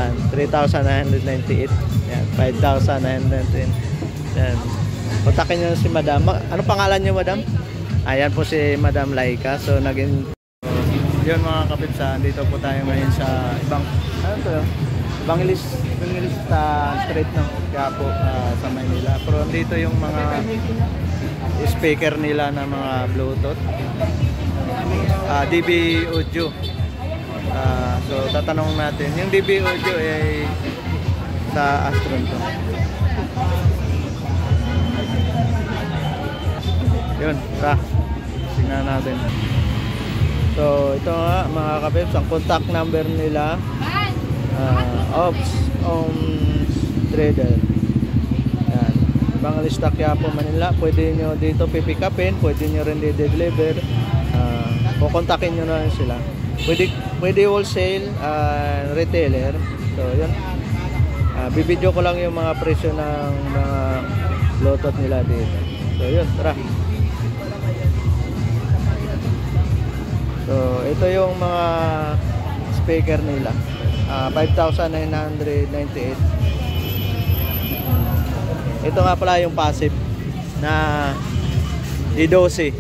Yan, 3,998. Yan, 5,910. Yan. Kontakin nyo si Madam. Ano pangalan nyo, Madam? Ayan po si Madam Laika. So, naging... yun mga kapitsa, dito po tayo ngayon sa ibang... ano to yun? Evangelista Street ng Quiapo sa Maynila. Pero dito yung mga speaker nila na mga Bluetooth. DB Audio. So tatanong natin, yung DB Audio ay sa Astron to. Yun, tingnan natin. So ito nga mga kapips, ang contact number nila Ops on Trader. Yan, Evangelista Quiapo, Manila. Pwede nyo dito pipick upin, pwede nyo rin di-deliver. Kukontakin nyo na sila. Pwede wholesale, retailer. So yun, bibidyo ko lang yung mga presyo ng mga Bluetooth nila dito. So yun, tara. So ito yung mga speaker nila, 5,998. Ito nga pala yung passive na D12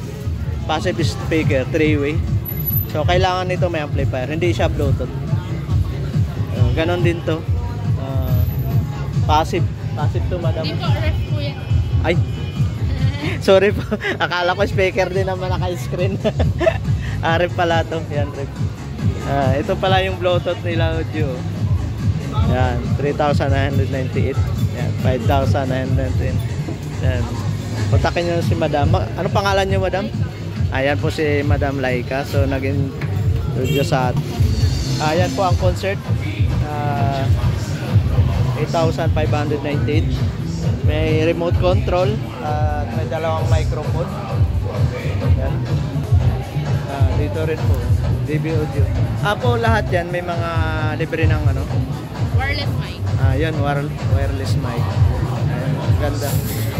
passive speaker, 3-way. So kailangan nito may amplifier, hindi siya Bluetooth. Ganon din to, passive to, Madam. Hindi po, ref po yan. Ay, sorry po. Akala ko speaker din naman naka-screen. Ref pala to. Yan, ref. Ito pala yung Bluetooth nila audio. Yan, 3,998. Yan, 5,910. Yan. Kontakin nyo si Madam. Ano pangalan nyo, Madam? Ayan po si Madam Laika. So naging studio sa ayan po ang concert. 8,598. May remote control at may dalawang microphone. Yan. Dito rin po DB Audio. Po lahat yan may mga libre ng ano, Wireless mic. yan, wireless mic. Ayan,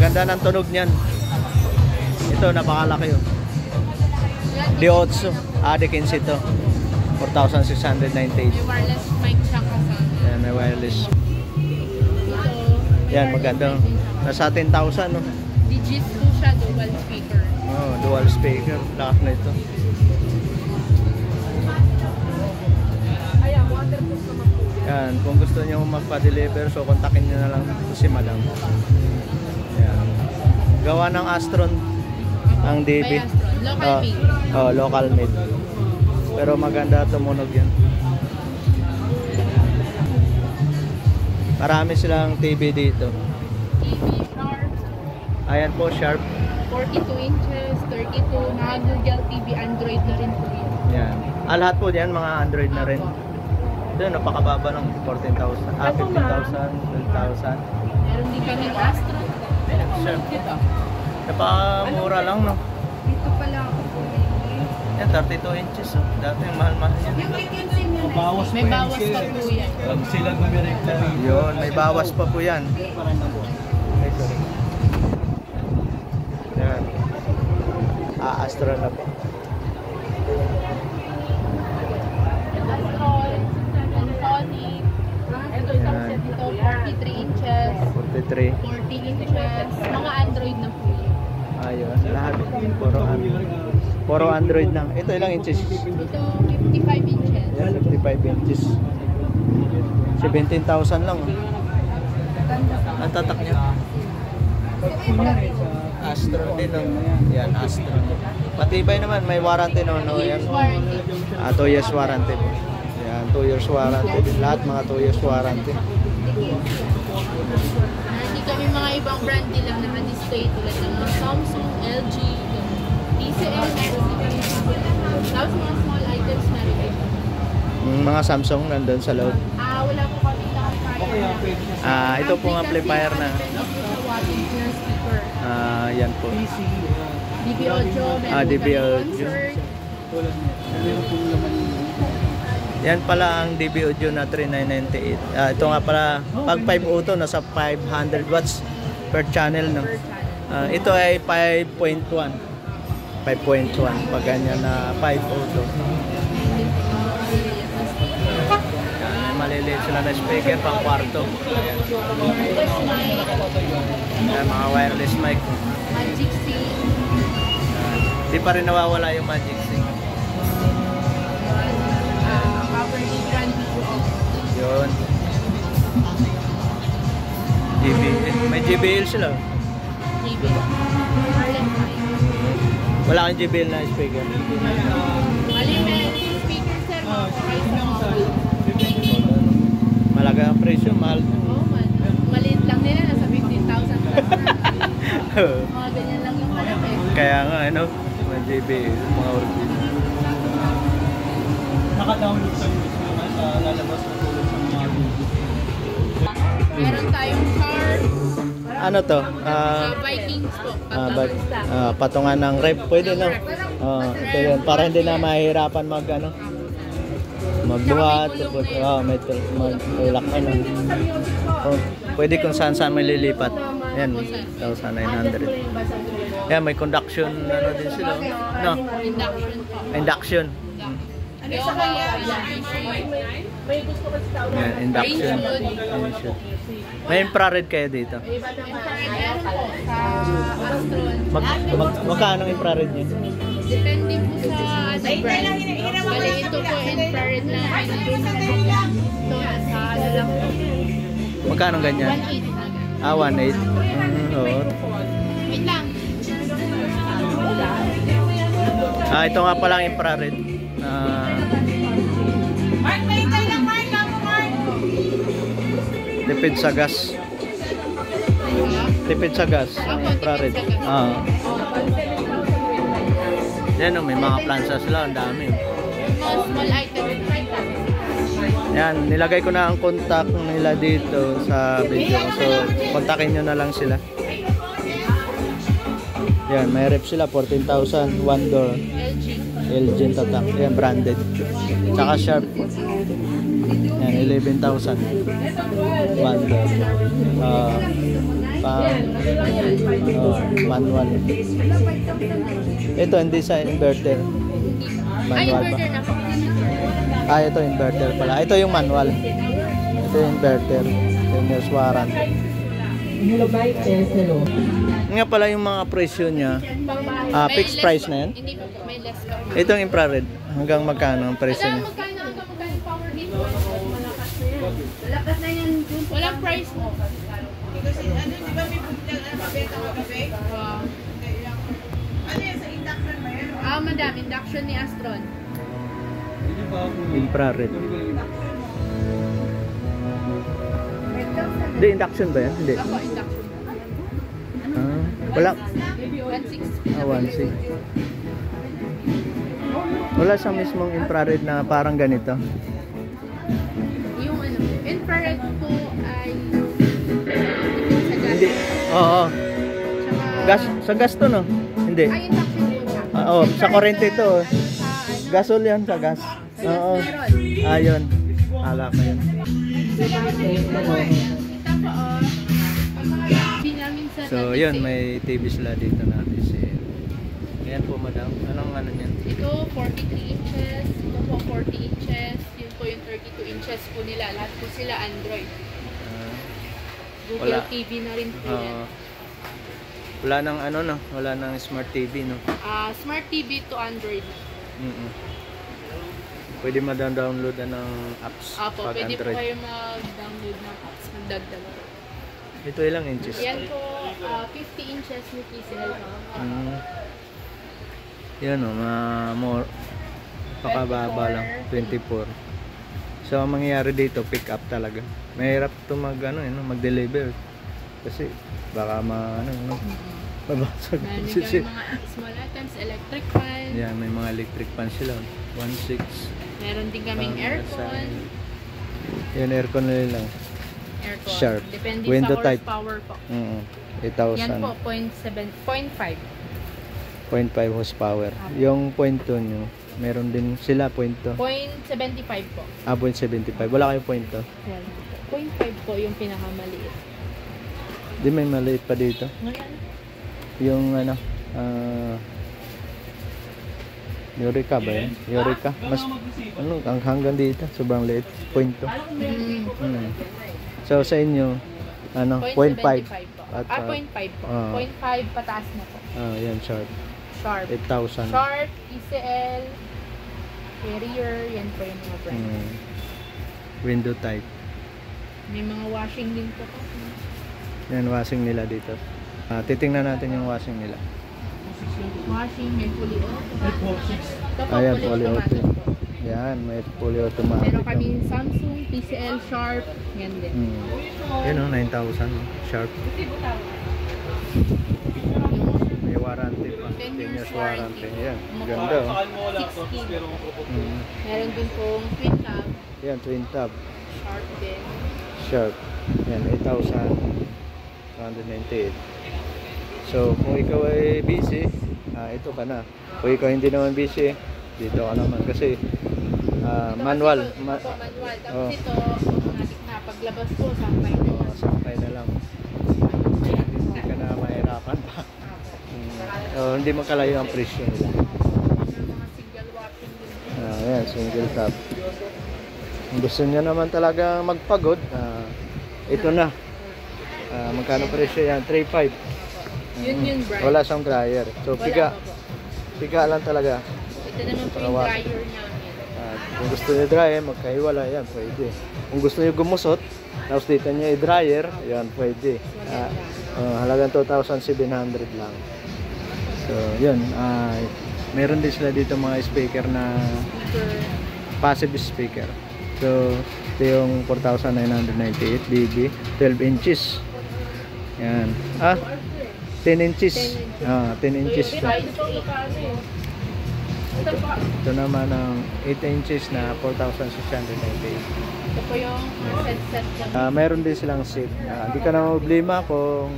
ganda ng tunog niyan. Ito napakalaki yun. D8 D15 ito, 4,698. May wireless mic siya kasama. Yan, may wireless. Yan, maganda. Nasa 10,000, no? Digit po siya, dual speaker. Oh, dual speaker. Lakas na ito. Yan, kung gusto niyo magpa-deliver, so kontakin niyo na lang si Madam. Yan. Gawa ng Astron ang DB. Local made. Local made. Pero maganda tumunog yan. Marami silang TV dito. TV Sharp. Ayan po, Sharp. 42 inches, 32, mga Google TV, Android na rin po yun. Yan. Lahat po yan, mga Android na rin. Ito, napakababa ng 14,000. 15,000, 12,000. Meron din kami Astro. Sharp. Napakamura lang, no? Dito pala ako po. Yan, 32 inches. Oh. Dati yung mahal-mahal yan. May bawas pa po yan. Sila gumirekta. Yun, may bawas pa po yan. Ay, sorry. Yan. Astro na po. Sonic. Ito isang set ito, 43 inches. 43. 40 inches. Mga Android na po yun. Ayun, lahat. Puro Android na. Ito ilang inches? Ito, 55 inches. Yan, 55 inches. 17,000 lang. Ang tatak niya. Astro din, no? Yan, Astro. Matibay naman, may warranty no? Yan. 2 years warranty. Yan, 2 years warranty din. Lahat mga 2 years warranty. Hindi kami mga ibang brand din lang naka-display tulad ng mga Samsung, LG, TCL, tapos mga small items na rin. Mga Samsung nandun sa loob. Wala po kami amplifier. Ito pong amplifier na. Yan po. DB Audio, DB Audio. Yan pala ang DB Audio na 3,998. Ito nga pala, pag 5 auto, nasa 500 watts per channel. No? Ito ay 5.1. 5.1. Pag ganyan na 5 auto. Maliit maliliit sila na speaker pang kwarto. Ayan. Ayan, mga wireless mic. Magic C. Di pa rin nawawala yung Magic C. Power brand Yun. JBL. May JBL sila. JBL. Wala kang JBL na speaker. Mali may speaker sir mo. Malaga ang presyo, mahal. Oo man. Maliit lang nila, nasa 15,000 plus na. Mga ganyan lang yung harap eh. Kaya nga, ano, mga JBL, mga original. Naka-download sa lalabas na tulad sa mga video. Meron tayong car. Ano to? Vikings po. Patungan ng rep. Pwede no? Ito yun. Para hindi na mahihirapan magbuhat. May tulak ano. Pwede kung saan saan may lilipat. Yan, 1,900. Yan, may conduction ano din sila. No? Induction po. Induction. Yung Yan, induction. May infrared kayo dito. meron po sa Astron. Magkano ang infrared niyo? Depende po sa brand. Bali ito po infrared na ito nasa ano lang po. Magkano ganyan? 1.8 na. 1.8. Oo. Wait lang. Ito nga palang infrared. Tipid sa gas. Tipid sa gas. Infrared. Yan may mga plansa sila. Ang dami. Mga small item. Yan, nilagay ko na ang contact nila dito sa video. So, kontakin nyo na lang sila. Yan, may rep sila. 14,000. One door. LG tatak. Yan, branded. Tsaka Sharp. Yan, 11,000. One door. Manual. Ito, hindi sa inverter. Manual ba? Inverter na po. Ito inverter pala. Ito yung manual. Ito yung inverter. 10 years warranty. Nga pala yung mga presyo niya. Fixed price na yan. Hindi po, may less pa. Ito yung infrared. Hanggang magkano ang presyo niya? Magkano power dito? Malakas na yan. Walang price mo. Kasi ano, di ba may bumili ang mabenta magabi? Ano yan, sa induction ba yan? Madam, induction ni Astron. Infrared. Hindi, induction ba yan? Hindi. Ako, induction. Wala. 1.6. 1.6. Wala siyang mismong infrared na parang ganito. Yung ano, infrared po ay sa gas. Hindi. Oo. Tsaka, Gas, sa gas to no? Hindi. ay, induction po siya. Sa kurente ito. Sa ano, Gasol yan sa gas. Oo. Ayun. Ala ko yun. Kita po, hindi namin sa So, yun. May TV sila dito natin. Ayan po, madam. Anong ano niyan? Ito, 43 inches. Ito po, 40 inches. Yun po yung 32 inches po nila. Lahat po sila Android. Google Wala. TV na rin po yan. Wala nang ano no? Wala nang smart TV no? Smart TV to Android. Pwede ma-download ng apps Apo, pag pwede po Android. kayo mag-download ng apps. Magdagdag. Ito ilang inches? Yan po, 50 inches ni PCL. Yan o, more pakababa lang, 24. So, ang mangyayari dito, pick up talaga. Mahirap ito mag-deliver. Kasi, baka mabasag. Meron din kami mga small items, electric fan. Yan, may mga electric fan sila. 1.6. Meron din kaming aircon. Yan, aircon nila lang. Aircon. Sharp. Depende Window sa type. horsepower po. 8,000. Yan po, 0.5. 0.5 horsepower. Yung 0.2 nyo, meron din sila 0.2. 0.75 po. 0.75. Wala kayong 0.2. Yan. 0.5 po yung pinakamaliit. Di may maliit pa dito. Ngayon, Yung ano, Eureka ba yan? Eureka. Mas, ano, hanggang dito. Sobrang liit. 0.2. So, sa inyo, ano, 0.5. 0.75 po. At, 0.5 po. 0.5 pataas na po. Yan, sharp. Sharp. 8,000. Sharp, TCL, Carrier, yan po yung mga brand. Window type. May mga washing din po po. Yan, washing nila dito. Titingnan natin yung washing nila. Washing, may fully auto. Ito po, Ayan, fully fully auto. automatic po. Yan, may fully automatic. Meron kami Samsung, TCL, Sharp, yan din. Yan o, 9,000. Sharp. May warranty pa. 10 10 years years warranty. warranty. Yan, ganda o. Sakal mo wala to, 16. pero Meron din pong twin cab, Yan, twin tab. Sharp din. Sharp. Yan, 8,198. So, kung ikaw ay busy, ito ka na. Kung ikaw hindi naman busy, dito ka naman. Kasi, manual. Ito, manual. Tapos Oh. ito, automatic na. Paglabas po, sampay na lang. Sakay na lang. Hindi ka na mahirapan pa. Hindi makalayo ang presyo nila. Mga single washing din. Ayan, single tab. Kung gusto niya naman talaga magpagod, ito na. Magkano presyo yan? 3,500. Yun, Brian. Wala siyang dryer. So, Wala piga. pa po. Piga lang talaga. Ito naman po yung dryer niya. Kung gusto niyo dryer, magkahiwala yan, pwede. Kung gusto niyo gumusot, tapos dito niyo i-dryer, yan, pwede. Halagang 2,700 lang. So, yun. Meron din sila dito mga speaker na passive speaker. So, ito yung 4,998 dB, 12 inches. Yan. 10 inches. 10 inches. Ito naman ang 8 inches na 4,698. Ito po yung headset niya. Meron din silang seat. Hindi ka na problema kung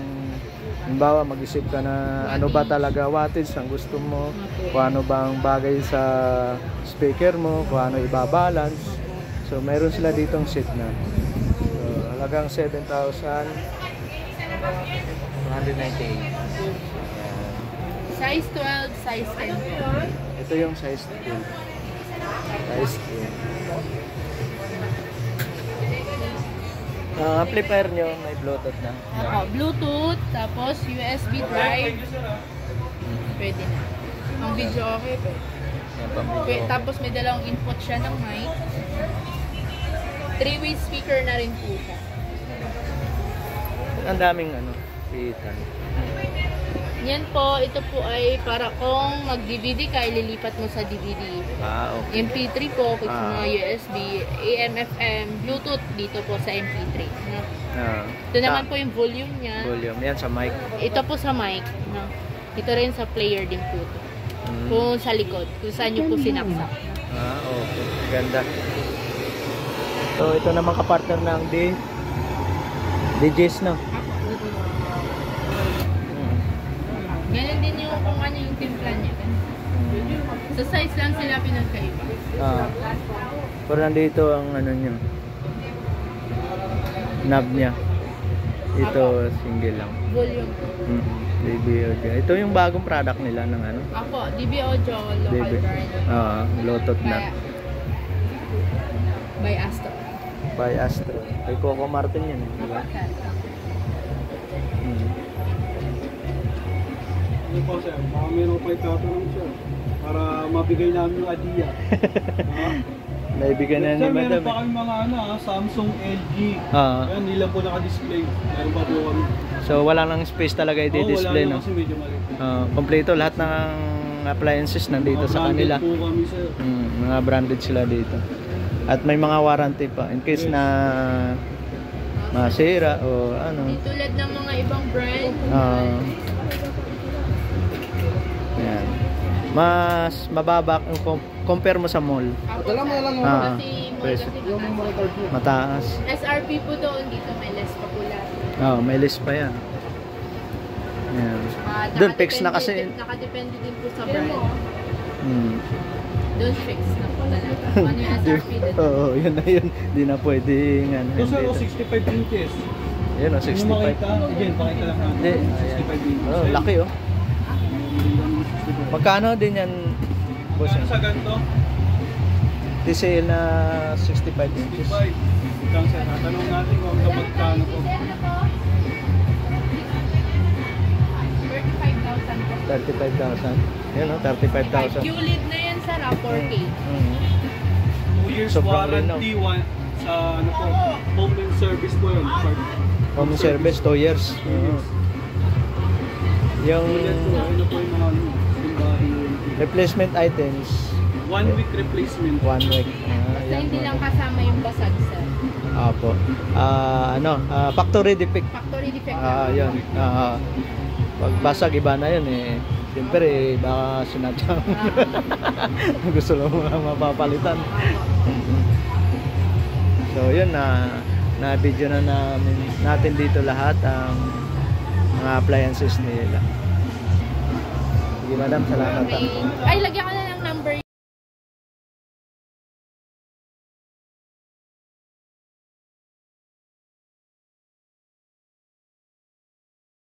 halimbawa mag-isip ka na ano ba talaga wattage ang gusto mo, kung ano bang bagay sa speaker mo, kung ano ibabalance. So meron sila ditong seat na. So halagang 7,198. Size 12, size 10 po. Ito yung size 12. Size 12. Amplifier nyo, may Bluetooth na. Bluetooth, tapos USB drive. Pwede na. Ang video okay po. Yan, pang-video. Tapos may dalawang input siya ng mic. 3-way speaker na rin po siya. Ang daming pitan. Yan po, ito po ay para kung mag-DVD ka, ililipat mo sa DVD. Okay. MP3 po, kung mga USB, AM, FM, Bluetooth dito po sa MP3. No? Ito naman po yung volume niya. Volume. Yan sa mic. Ito po sa mic. No? Ito rin sa player din po ito. Kung sa likod, kung saan nyo po sinaksak. Okay. Ganda. So, ito naman kapartner ng DJs na. Ganyan din yung kung ano yung timpla niya. Sa size lang sila pinagkaiba. Pero nandito ang nyo. Knob niya. Ito single lang. Volume po. DB Audio. Ito yung bagong product nila ng ano. Ako, DB Audio, local brand. Bluetooth na. By Astro. By Astro. Kay Coco Martin yan. Diba? ano po sir, baka meron pa itatanong sir para mabigay namin yung idea. Naibigyan na ni Sir, Madam. meron pa kami mga Samsung, LG. Ayan, nila po naka-display. Meron pa po kami. So wala nang space talaga i-display, wala na no? kasi medyo maliit. Kompleto lahat ng appliances nandito sa kanila. Po kami sir. Mga branded sila dito. At may mga warranty pa in case na masira o ano. Di tulad ng mga ibang brand. Yan. Mas mababa kung compare mo sa mall. Dala mo na lang Kasi mall presyo. kasi Mataas. SRP po doon, dito may less pa po lahat. May list pa yan. Yan. Doon fix na kasi. Nakadepende din po sa brand. Doon fix na po talaga. Ano yung SRP doon? Yun na yun. Hindi na pwede Ito sir, 65 inches. Yun o, 65. Ano makita? Again, pakita lang natin. Hindi. 65 inches. Laki oh. Magkano din yan? boss. Ano sa ganito? TCL na 65 inches. 65. Ikaw sir, tatanong natin kung hanggang magkano po. 35,000 po. 35,000. Yan o, 35,000. QLED na yan sir, 4K. 2 years Sobrang warranty, one, sa ano po, home and service po yun. Home service 2 years. Yung Yan po, ano po yung mga ano, timbahin yun. replacement items 1 week replacement. 1 week. Basta hindi lang kasama yung basag sir. Apo. Factory defect. Factory defect Yun. Pag basag, iba na yun eh. Siyempre, baka sinadyang gusto lang mga mapapalitan. So, yun na video na natin dito lahat ang mga appliances nila. Sige, madam, salamat. Okay. Ay, lagyan ka na